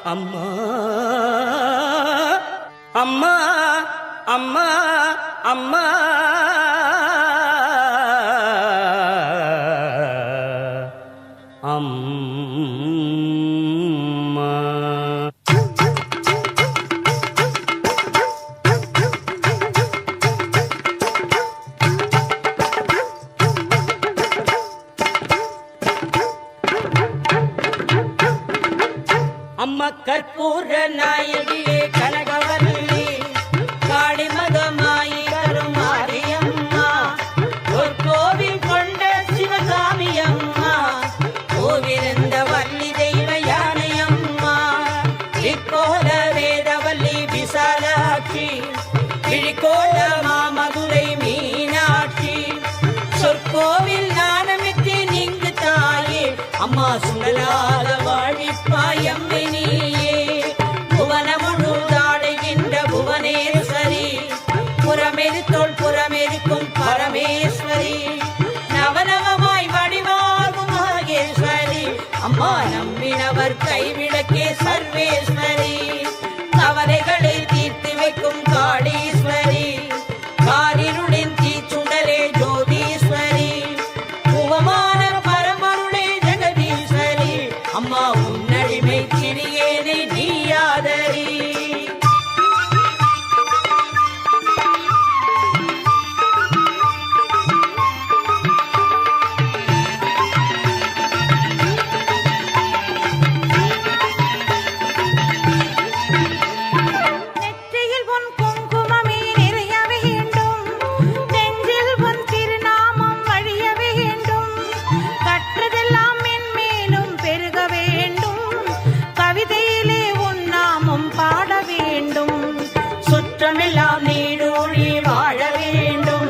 அம்மா அம்மா அம்மா அம்மா அம்மா கற்பூர நாயகியே கனகவல்லி காடி மகமாயி கருமாரியம்மா ஒரு கோவில் கொண்ட சிவகாமி அம்மா கோவிலிருந்த வள்ளி தெய்வ யானையம்மா இக்கோல வேதவல்லி விசாலாட்சி கிழிக்கோல மாமதுரை மீனாட்சி சொற்கோவில் நாணமிட்டு நீங்கு தாயே அம்மா சுடலாத வாழிப்பாயம்மை நீயே புவனமுழுதாடுகின்ற புவனேஸ்வரி புறமெரித்தோள் புறமெரிக்கும் பரமேஸ்வரி நவநவமாய் வடிவாகும் மகேஸ்வரி அம்மா நம்பினவர் கைவிளக்கே சர்வேஸ்வரி கவலைகளை தீர்த்து வைக்கும் காளீஸ்வரி காரிருளின் தீச்சுடலே ஜோதீஸ்வரி புவமான பரமருளே ஜெகதீஸ்வரி அம்மா உன்னடிமை சிறியேனை நீயாதரி சுற்றமெல்லாம் நீடூழி வாழ வேண்டும்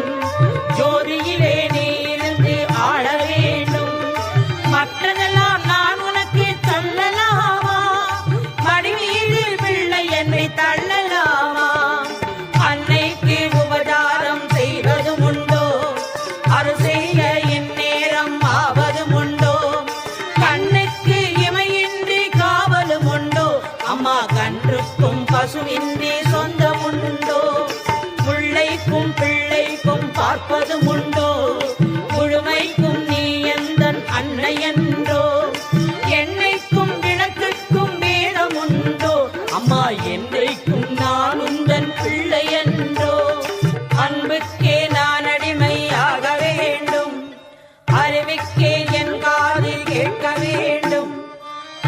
ஜோதியிலே நீ இருந்து ஆள வேண்டும் மற்றதெல்லாம் நான் உனக்கு தள்ளலாமா மடிமீது பிள்ளை என்னை தள்ளலாமா அன்னைக்கு உபகாரம் செய்வதும் உண்டோ அது செய்ய இந்நேரம் ஆவதும் உண்டோ கண்ணுக்கு இமையின்றி காவலும் உண்டோ அம்மா கன்றுக்கும் பசுவின்றி சொந்தமுண்டோ முள்ளைக்கும் பிள்ளைக்கும் பார்ப்பதும் உண்டோ முழுமைக்கும் நீ எந்தன் அன்னை என்றோ எண்ணெய்க்கும் விளக்குக்கும் வேதம் உண்டோ அம்மா என்றைக்கும் நான் உந்தன் பிள்ளை என்றோ அன்புக்கே நான் அடிமையாக வேண்டும் அறிவுக்கே என் காதில் கேட்க வேண்டும்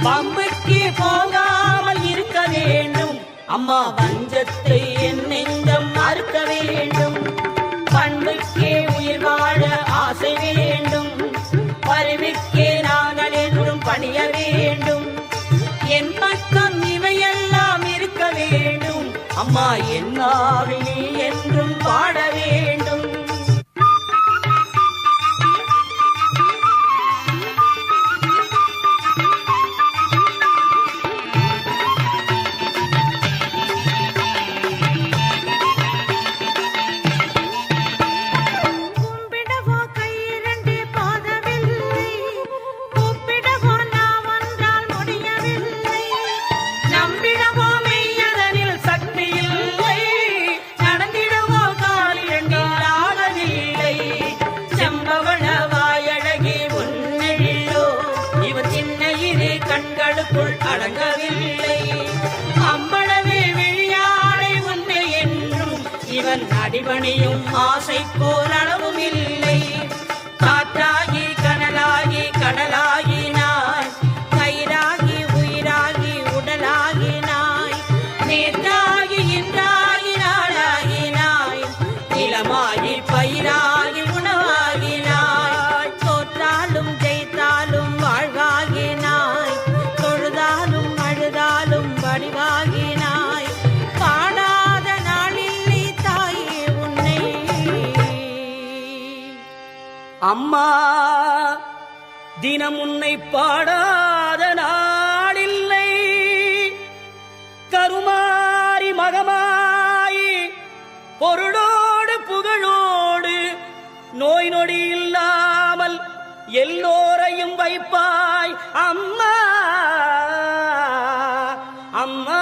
பம்புக்கு போகாமல் இருக்க வேண்டும் அம்மா வஞ்சத்தை என் நெஞ்சம் மறுக்க வேண்டும் பண்புக்கே உயிர் வாழ ஆசை வேண்டும் பருவிக்கே நாங்கள் என்றும் பணிய வேண்டும் என் பக்கம் இவையெல்லாம் இருக்க வேண்டும் அம்மா என்னாவி நீ என்றும் பாட வேண்டும் கண்களுக்குள் அடங்கவில்லை அம்பளவே விழியாடை உன்னை என்றும் இவன் அடிபணியும் ஆசை போல் அளவும் இல்லை காற்றாகி கனலாகி கடலாகினாய் கயிறாகி உயிராகி உடலாகினாய் நேற்றாகி இன்றாகி நாளாகினாய் நிலமாகி பயிராகி உணவாகினாய் தோற்றாலும் ஜெயித்தாலும் வாழ்வாகினாய் தொழுதாலும் அழுதாலும் வடிவாகினாய் பாடாத நாளில்லை தாயே உன்னை அம்மா தினம் உன்னை பாடாத நாளில்லை கருமாரி மகமாயி பொருளோடு புகழோடு நோய் நொடி இல்லாமல் எல்லோரையும் வைப்பாய் அம்மா அம்மா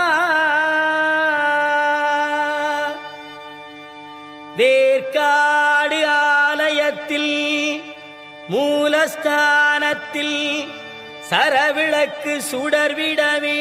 வேர்க்காடு ஆலயத்தில் மூலஸ்தானத்தில் சரவிளக்கு சுடர்விடவே